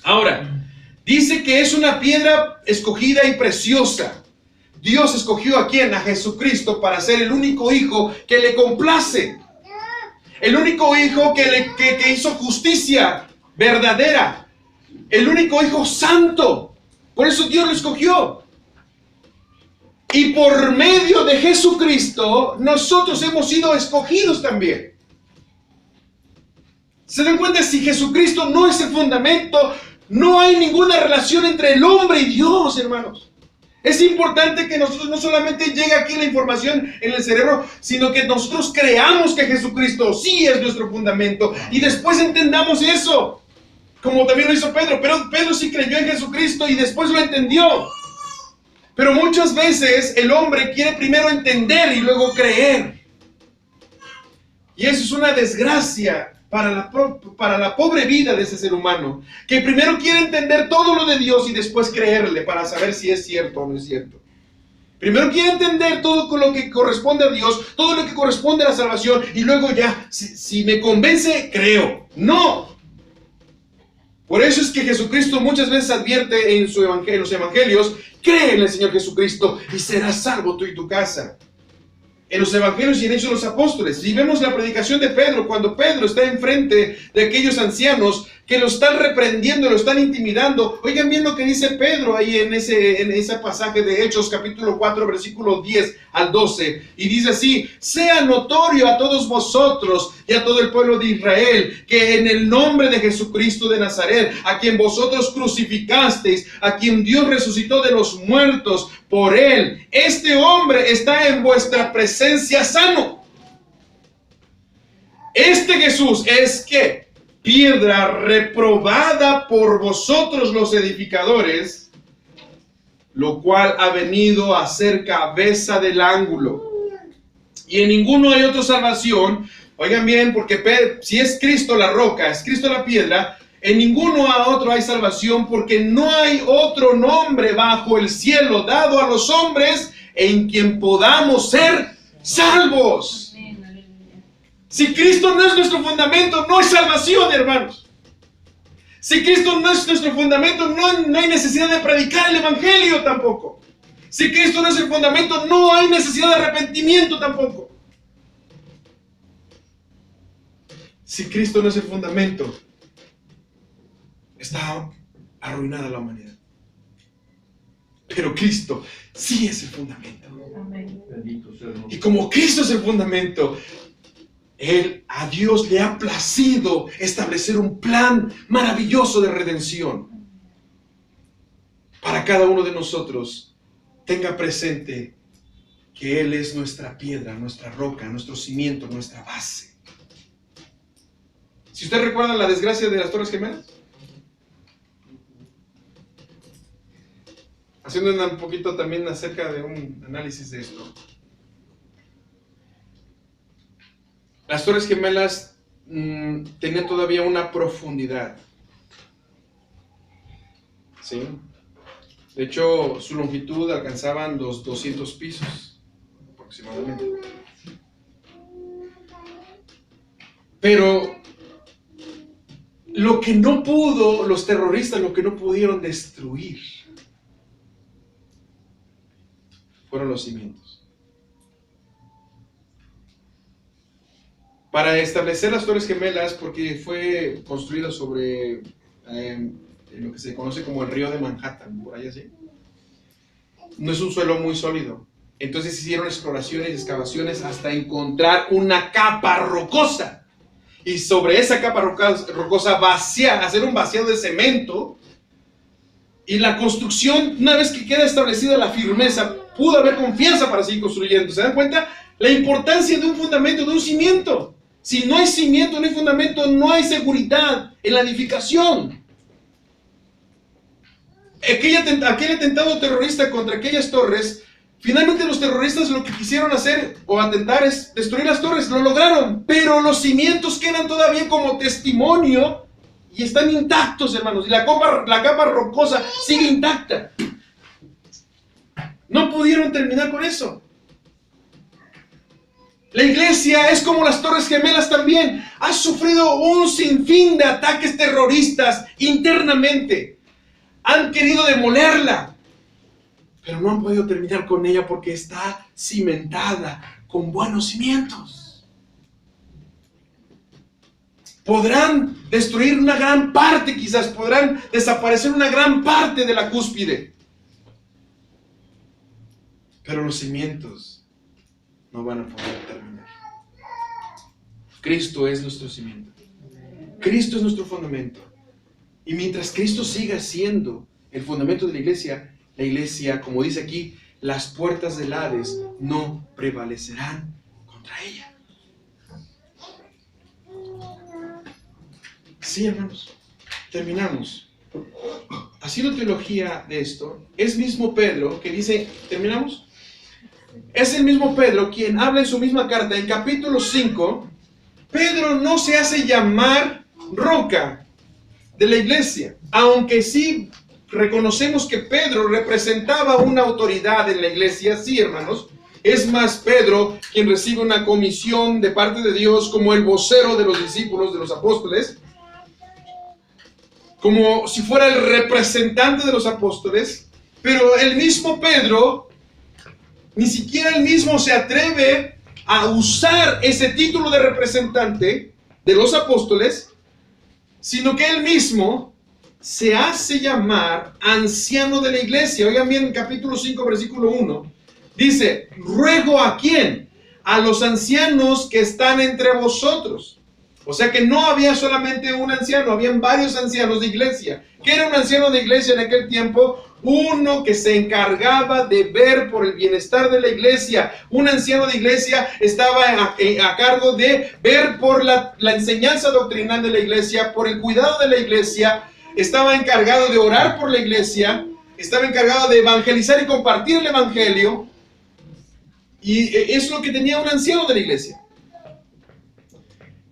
Ahora, dice que es una piedra escogida y preciosa. Dios escogió a quién? A Jesucristo para ser el único hijo que le complace. El único hijo que hizo justicia verdadera. El único hijo santo. Por eso Dios lo escogió. Y por medio de Jesucristo, nosotros hemos sido escogidos también. ¿Se dan cuenta? Si Jesucristo no es el fundamento, no hay ninguna relación entre el hombre y Dios, hermanos. Es importante que nosotros no solamente llegue aquí la información en el cerebro, sino que nosotros creamos que Jesucristo sí es nuestro fundamento y después entendamos eso, como también lo hizo Pedro. Pero Pedro sí creyó en Jesucristo y después lo entendió. Pero muchas veces el hombre quiere primero entender y luego creer. Y eso es una desgracia para la pobre vida de ese ser humano, que primero quiere entender todo lo de Dios y después creerle para saber si es cierto o no es cierto. Primero quiere entender todo lo que corresponde a Dios, todo lo que corresponde a la salvación, y luego ya, si me convence, creo. ¡No! Por eso es que Jesucristo muchas veces advierte en los evangelios, cree en el Señor Jesucristo y serás salvo tú y tu casa. En los evangelios y en Hechos de los Apóstoles. Y vemos la predicación de Pedro, cuando Pedro está enfrente de aquellos ancianos que lo están reprendiendo, lo están intimidando. Oigan bien lo que dice Pedro ahí en ese pasaje de Hechos, capítulo 4, versículo 10 al 12. Y dice así: sea notorio a todos vosotros y a todo el pueblo de Israel, que en el nombre de Jesucristo de Nazaret, a quien vosotros crucificasteis, a quien Dios resucitó de los muertos, por él, este hombre está en vuestra presencia sano. Este Jesús es ¿qué? Piedra reprobada por vosotros los edificadores, lo cual ha venido a ser cabeza del ángulo. Y en ninguno hay otra salvación. Oigan bien, porque si es Cristo la roca, es Cristo la piedra, en ninguno a otro hay salvación, porque no hay otro nombre bajo el cielo dado a los hombres en quien podamos ser salvos. Si Cristo no es nuestro fundamento, no hay salvación, hermanos. Si Cristo no es nuestro fundamento, no hay necesidad de predicar el Evangelio tampoco. Si Cristo no es el fundamento, no hay necesidad de arrepentimiento tampoco. Si Cristo no es el fundamento, está arruinada la humanidad. Pero Cristo sí es el fundamento. Amén. Y como Cristo es el fundamento, a Dios le ha placido establecer un plan maravilloso de redención para cada uno de nosotros. Tenga presente que Él es nuestra piedra, nuestra roca, nuestro cimiento, nuestra base. Si usted recuerda la desgracia de las Torres Gemelas, haciendo un poquito también acerca de un análisis de esto. Las Torres Gemelas tenían todavía una profundidad. ¿Sí? De hecho, su longitud alcanzaban los 200 pisos, aproximadamente. Pero lo que no pudo, los terroristas, lo que no pudieron destruir, fueron los cimientos. Para establecer las Torres Gemelas, porque fue construida sobre lo que se conoce como el río de Manhattan, por ahí así, no es un suelo muy sólido. Entonces hicieron exploraciones y excavaciones hasta encontrar una capa rocosa. Y sobre esa capa rocosa hacer un vaciado de cemento. Y la construcción, una vez que queda establecida la firmeza, pudo haber confianza para seguir construyendo. ¿Se dan cuenta? La importancia de un fundamento, de un cimiento. Si no hay cimiento, no hay fundamento, no hay seguridad en la edificación. Aquel atentado terrorista contra aquellas torres, finalmente los terroristas lo que quisieron hacer o atentar es destruir las torres. Lo lograron, pero los cimientos quedan todavía como testimonio y están intactos, hermanos. Y la capa rocosa sigue intacta. No pudieron terminar con eso. La iglesia es como las Torres Gemelas también. Ha sufrido un sinfín de ataques terroristas internamente. Han querido demolerla, pero no han podido terminar con ella porque está cimentada con buenos cimientos. Podrán destruir una gran parte, quizás podrán desaparecer una gran parte de la cúspide, pero los cimientos no van a poder terminar. Cristo es nuestro cimiento. Cristo es nuestro fundamento. Y mientras Cristo siga siendo el fundamento de la iglesia, como dice aquí, las puertas del Hades no prevalecerán contra ella. Sí, hermanos, terminamos. Haciendo teología de esto, es mismo Pedro que dice, ¿terminamos? Es el mismo Pedro quien habla en su misma carta, en capítulo 5, Pedro no se hace llamar roca de la iglesia, aunque sí reconocemos que Pedro representaba una autoridad en la iglesia, sí, hermanos. Es más, Pedro quien recibe una comisión de parte de Dios como el vocero de los discípulos, de los apóstoles, como si fuera el representante de los apóstoles, pero el mismo Pedro, ni siquiera él mismo se atreve a usar ese título de representante de los apóstoles, sino que él mismo se hace llamar anciano de la iglesia. Oigan bien, en capítulo 5, versículo 1, dice, ruego ¿a quién? A los ancianos que están entre vosotros. O sea que no había solamente un anciano, habían varios ancianos de iglesia. ¿Qué era un anciano de iglesia en aquel tiempo? Uno que se encargaba de ver por el bienestar de la iglesia. Un anciano de iglesia estaba a cargo de ver por la enseñanza doctrinal de la iglesia, por el cuidado de la iglesia. Estaba encargado de orar por la iglesia. Estaba encargado de evangelizar y compartir el evangelio. Y es lo que tenía un anciano de la iglesia.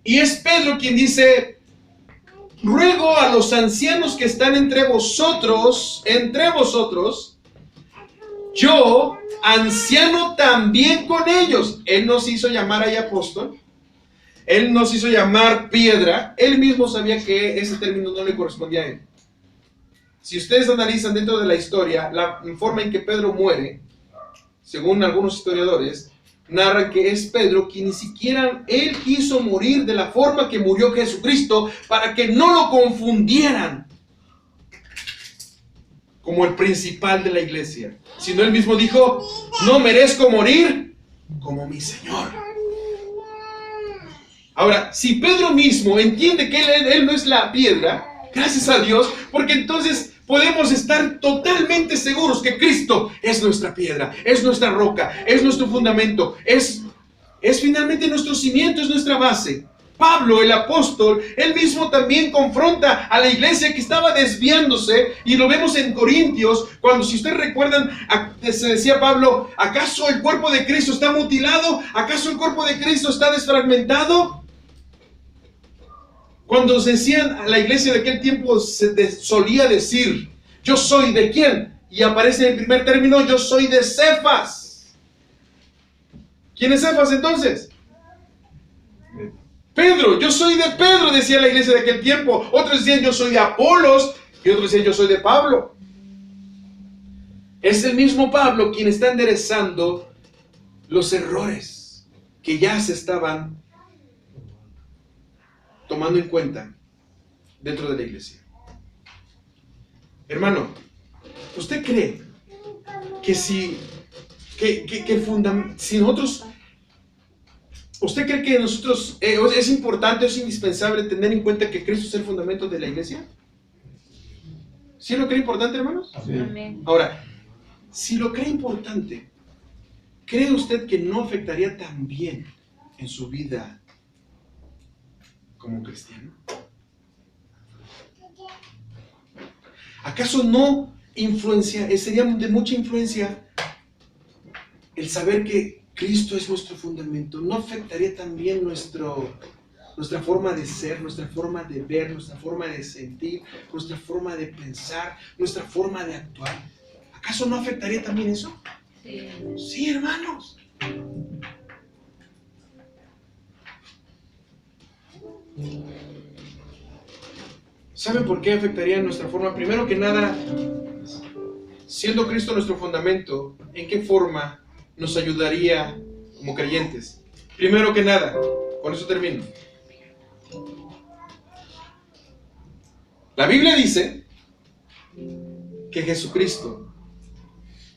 Y es Pedro quien dice, ruego a los ancianos que están entre vosotros, yo, anciano también con ellos. Él nos hizo llamar ahí apóstol. Él nos hizo llamar piedra. Él mismo sabía que ese término no le correspondía a él. Si ustedes analizan dentro de la historia, la forma en que Pedro muere, según algunos historiadores, narran que es Pedro quien ni siquiera él quiso morir de la forma que murió Jesucristo para que no lo confundieran como el principal de la iglesia, sino él mismo dijo: no merezco morir como mi Señor. Ahora, si Pedro mismo entiende que él no es la piedra, gracias a Dios, porque entonces podemos estar totalmente seguros que Cristo es nuestra piedra, es nuestra roca, es nuestro fundamento, es finalmente nuestro cimiento, es nuestra base. Pablo, el apóstol, él mismo también confronta a la iglesia que estaba desviándose, y lo vemos en Corintios, cuando, si ustedes recuerdan, se decía Pablo: ¿acaso el cuerpo de Cristo está mutilado? ¿Acaso el cuerpo de Cristo está desfragmentado? Cuando se decían a la iglesia de aquel tiempo, solía decir: ¿yo soy de quién? Y aparece en el primer término: yo soy de Cefas. ¿Quién es Cefas entonces? Pedro. Yo soy de Pedro, decía la iglesia de aquel tiempo. Otros decían: yo soy de Apolos. Y otros decían: yo soy de Pablo. Es el mismo Pablo quien está enderezando los errores que ya se estaban tomando en cuenta dentro de la iglesia. Hermano, ¿usted cree que si nosotros, usted cree que nosotros es importante, es indispensable tener en cuenta que Cristo es el fundamento de la iglesia? ¿Sí lo cree importante, hermanos? Amén. Ahora, si lo cree importante, ¿cree usted que no afectaría también en su vida como cristiano? ¿Acaso no sería de mucha influencia el saber que Cristo es nuestro fundamento? ¿No afectaría también nuestra forma de ser, nuestra forma de ver, nuestra forma de sentir, nuestra forma de pensar, nuestra forma de actuar? ¿Acaso no afectaría también eso? Sí. Sí, hermanos. ¿Saben por qué afectaría nuestra forma? Primero que nada, siendo Cristo nuestro fundamento, ¿en qué forma nos ayudaría como creyentes? Primero que nada, con eso termino. La Biblia dice que Jesucristo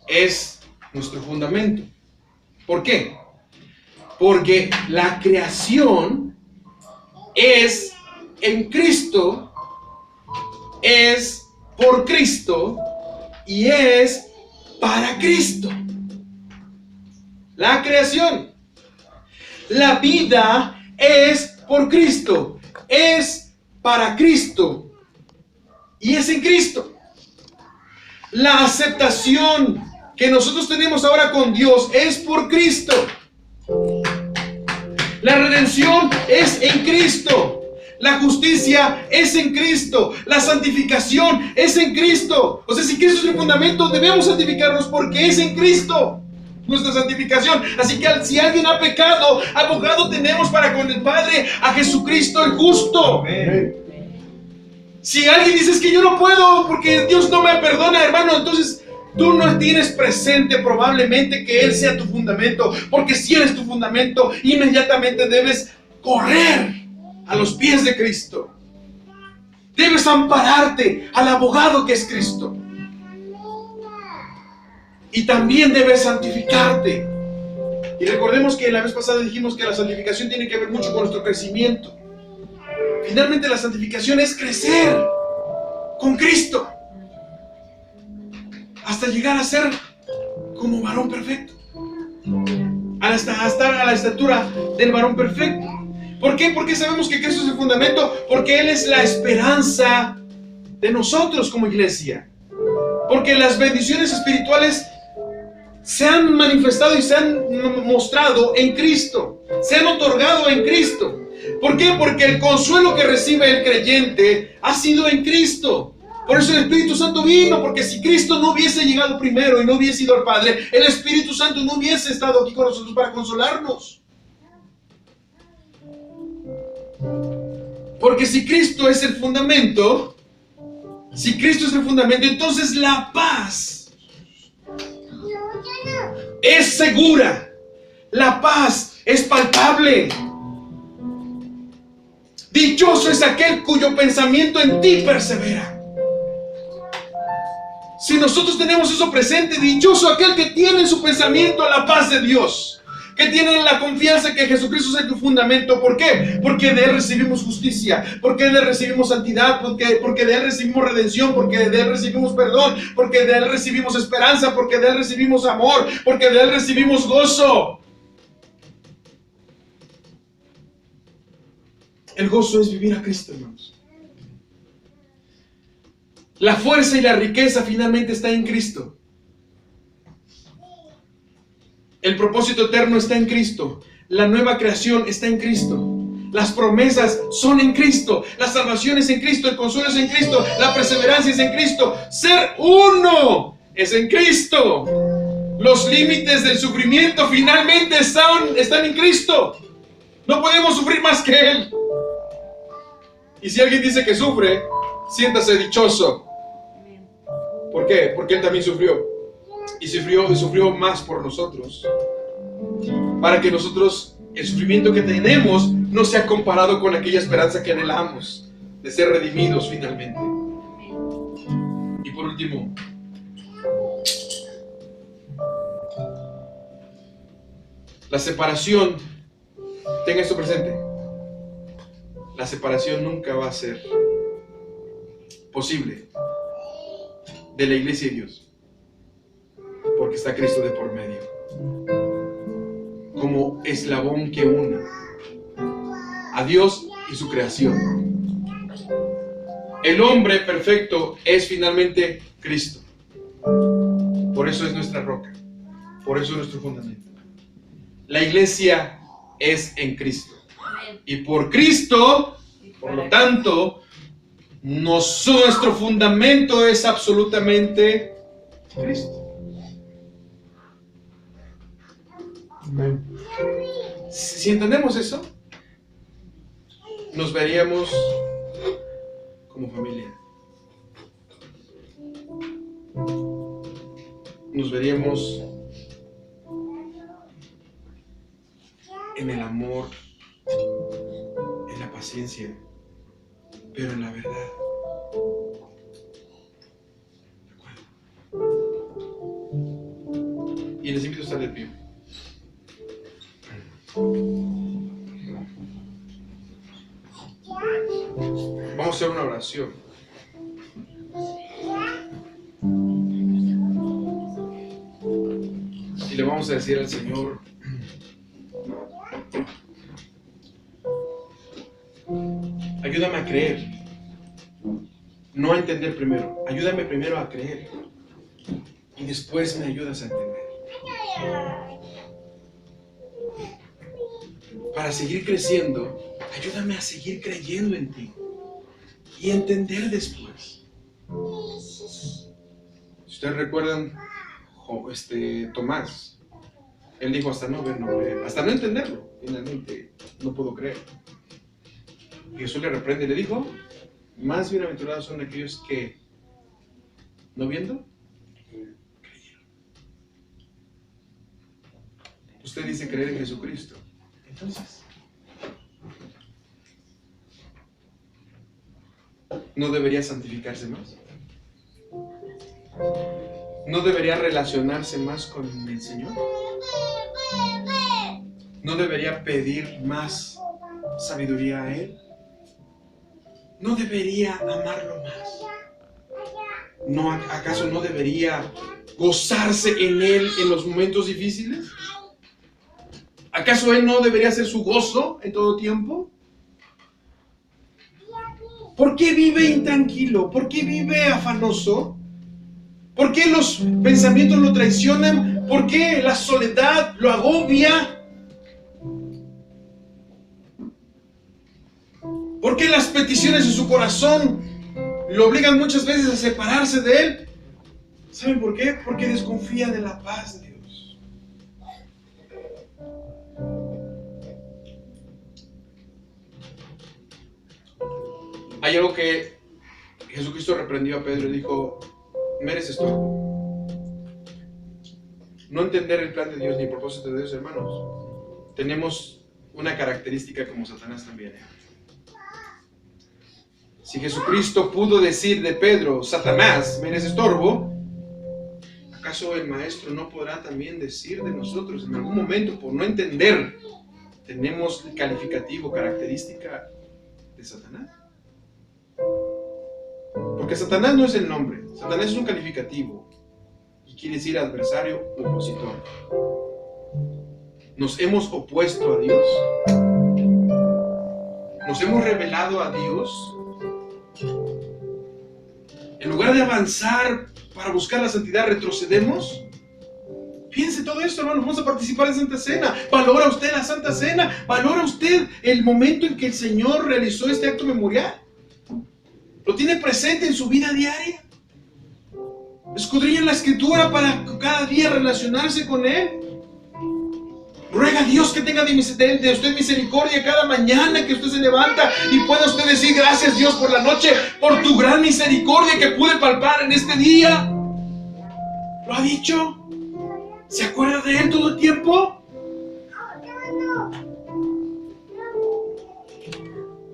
es nuestro fundamento. ¿Por qué? Porque la creación es en Cristo, es por Cristo y es para Cristo. La creación, la vida es por Cristo, es para Cristo y es en Cristo. La aceptación que nosotros tenemos ahora con Dios es por Cristo. La redención es en Cristo. La justicia es en Cristo. La santificación es en Cristo. O sea, si Cristo es el fundamento, debemos santificarnos porque es en Cristo nuestra santificación. Así que si alguien ha pecado, abogado tenemos para con el Padre, a Jesucristo el justo. Amén. Si alguien dice: es que yo no puedo porque Dios no me perdona, hermano, entonces tú no tienes presente probablemente que Él sea tu fundamento, porque si Él es tu fundamento, inmediatamente debes correr a los pies de Cristo. Debes ampararte al abogado que es Cristo. Y también debes santificarte. Y recordemos que la vez pasada dijimos que la santificación tiene que ver mucho con nuestro crecimiento. Finalmente la santificación es crecer con Cristo hasta llegar a ser como varón perfecto, hasta estar a la estatura del varón perfecto. ¿Por qué? Porque sabemos que Cristo es el fundamento, porque Él es la esperanza de nosotros como iglesia, porque las bendiciones espirituales se han manifestado y se han mostrado en Cristo, se han otorgado en Cristo. ¿Por qué? Porque el consuelo que recibe el creyente ha sido en Cristo. Por eso el Espíritu Santo vino, porque si Cristo no hubiese llegado primero y no hubiese ido al Padre, el Espíritu Santo no hubiese estado aquí con nosotros para consolarnos. Porque si Cristo es el fundamento, entonces la paz es segura. La paz es palpable. Dichoso es aquel cuyo pensamiento en ti persevera. Si nosotros tenemos eso presente, dichoso aquel que tiene en su pensamiento la paz de Dios, que tiene la confianza que Jesucristo es el fundamento. ¿Por qué? Porque de Él recibimos justicia, porque de Él recibimos santidad, porque de Él recibimos redención, porque de Él recibimos perdón, porque de Él recibimos esperanza, porque de Él recibimos amor, porque de Él recibimos gozo. El gozo es vivir a Cristo, hermanos. La fuerza y la riqueza finalmente está en Cristo. El propósito eterno está en Cristo. La nueva creación está en Cristo. Las promesas son en Cristo. La salvación es en Cristo. El consuelo es en Cristo. La perseverancia es en Cristo. Ser uno es en Cristo. Los límites del sufrimiento finalmente están en Cristo. No podemos sufrir más que Él. Y si alguien dice que sufre, siéntase dichoso. ¿Por qué? Porque Él también sufrió. Y sufrió más por nosotros. Para que nosotros, el sufrimiento que tenemos, no sea comparado con aquella esperanza que anhelamos de ser redimidos finalmente. Y por último, la separación, tenga esto presente. La separación nunca va a ser posible de la iglesia y Dios, porque está Cristo de por medio, como eslabón que une a Dios y su creación. El hombre perfecto es finalmente Cristo. Por eso es nuestra roca, por eso es nuestro fundamento. La iglesia es en Cristo. Y por Cristo, por lo tanto, nuestro fundamento es absolutamente Cristo. Amén. Si entendemos eso, nos veríamos como familia. Nos veríamos en el amor, en la paciencia, pero en la verdad. Y les invito a estar de pie. Vamos a hacer una oración. Y le vamos a decir al Señor: ayúdame a creer, no a entender primero. Ayúdame primero a creer y después me ayudas a entender. Para seguir creciendo, ayúdame a seguir creyendo en ti y entender después. Si ustedes recuerdan, Tomás, él dijo: hasta no ver, no creer, hasta no entenderlo, finalmente no puedo creer. Y Jesús le reprende y le dijo: más bienaventurados son aquellos que, no viendo, creyeron. Usted dice creer en Jesucristo. Entonces, ¿no debería santificarse más? ¿No debería relacionarse más con el Señor? ¿No debería pedir más sabiduría a Él? ¿No debería amarlo más? ¿Acaso no debería gozarse en Él en los momentos difíciles? ¿Acaso Él no debería ser su gozo en todo tiempo? ¿Por qué vive intranquilo? ¿Por qué vive afanoso? ¿Por qué los pensamientos lo traicionan? ¿Por qué la soledad lo agobia? ¿Por qué las peticiones de su corazón lo obligan muchas veces a separarse de Él? ¿Saben por qué? Porque desconfía de la paz de Dios. Hay algo que Jesucristo reprendió a Pedro y dijo: me eres estorbo. No entender el plan de Dios ni el propósito de Dios, hermanos. Tenemos una característica como Satanás también. Si Jesucristo pudo decir de Pedro: Satanás, me eres estorbo, ¿acaso el Maestro no podrá también decir de nosotros en algún momento, por no entender, tenemos el calificativo, característica de Satanás? Porque Satanás no es el nombre, Satanás es un calificativo y quiere decir adversario u opositor. ¿Nos hemos opuesto a Dios? ¿Nos hemos rebelado a Dios? En lugar de avanzar para buscar la santidad, ¿retrocedemos? Piense todo esto, hermano. Vamos a participar en Santa Cena. ¿Valora usted la Santa Cena? ¿Valora usted el momento en que el Señor realizó este acto memorial? ¿Lo tiene presente en su vida diaria? ¿Escudriña la Escritura para cada día relacionarse con Él? Ruega a Dios que tenga de usted misericordia cada mañana que usted se levanta y pueda usted decir: gracias, Dios, por la noche, por tu gran misericordia que pude palpar en este día. ¿Lo ha dicho? ¿Se acuerda de Él todo el tiempo?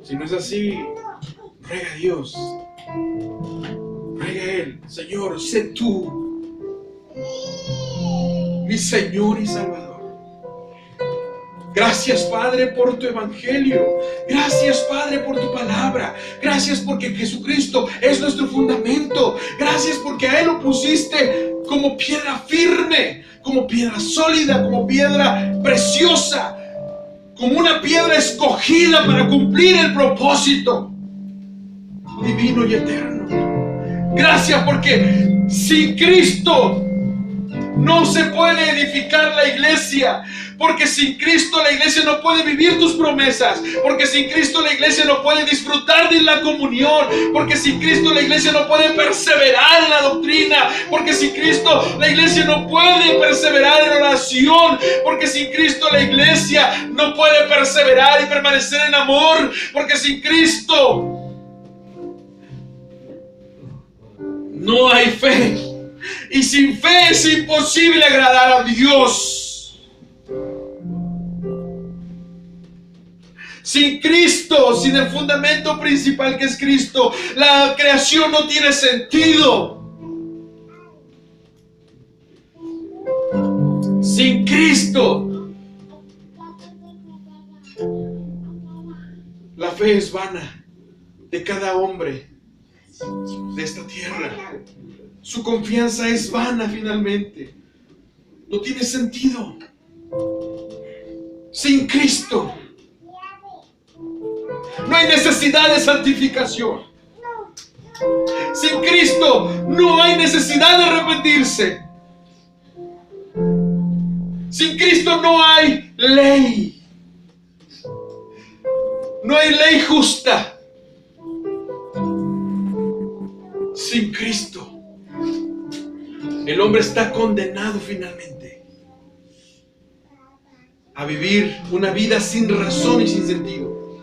Si no es así, ruega a Dios. Ruega a Él: Señor, sé tú mi Señor y Salvador. Gracias, Padre, por tu evangelio. Gracias, Padre, por tu palabra. Gracias porque Jesucristo es nuestro fundamento. Gracias porque a Él lo pusiste como piedra firme, como piedra sólida, como piedra preciosa, como una piedra escogida para cumplir el propósito divino y eterno. Gracias porque sin Cristo no se puede edificar la iglesia, porque sin Cristo la iglesia no puede vivir tus promesas, porque sin Cristo la iglesia no puede disfrutar de la comunión, porque sin Cristo la iglesia no puede perseverar en la doctrina, porque sin Cristo la iglesia no puede perseverar en oración, porque sin Cristo la iglesia no puede perseverar y permanecer en amor, porque sin Cristo no hay fe. Y sin fe es imposible agradar a Dios. Sin Cristo, sin el fundamento principal que es Cristo, la creación no tiene sentido. Sin Cristo, la fe es vana de cada hombre de esta tierra. Su confianza es vana finalmente. No tiene sentido. Sin Cristo no hay necesidad de santificación. Sin Cristo no hay necesidad de arrepentirse. Sin Cristo no hay ley. No hay ley justa. Sin Cristo el hombre está condenado finalmente a vivir una vida sin razón y sin sentido.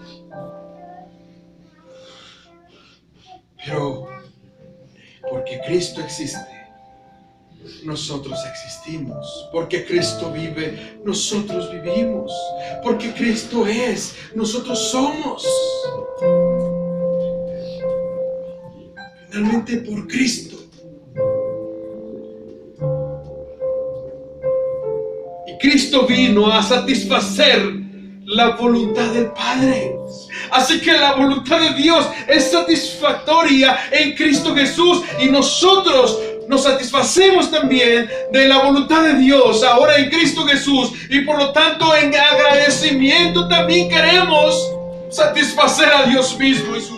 Pero porque Cristo existe, nosotros existimos. Porque Cristo vive, nosotros vivimos. Porque Cristo es, nosotros somos. Finalmente, por Cristo. Cristo vino a satisfacer la voluntad del Padre. Así que la voluntad de Dios es satisfactoria en Cristo Jesús, y nosotros nos satisfacemos también de la voluntad de Dios ahora en Cristo Jesús, y por lo tanto en agradecimiento también queremos satisfacer a Dios mismo y su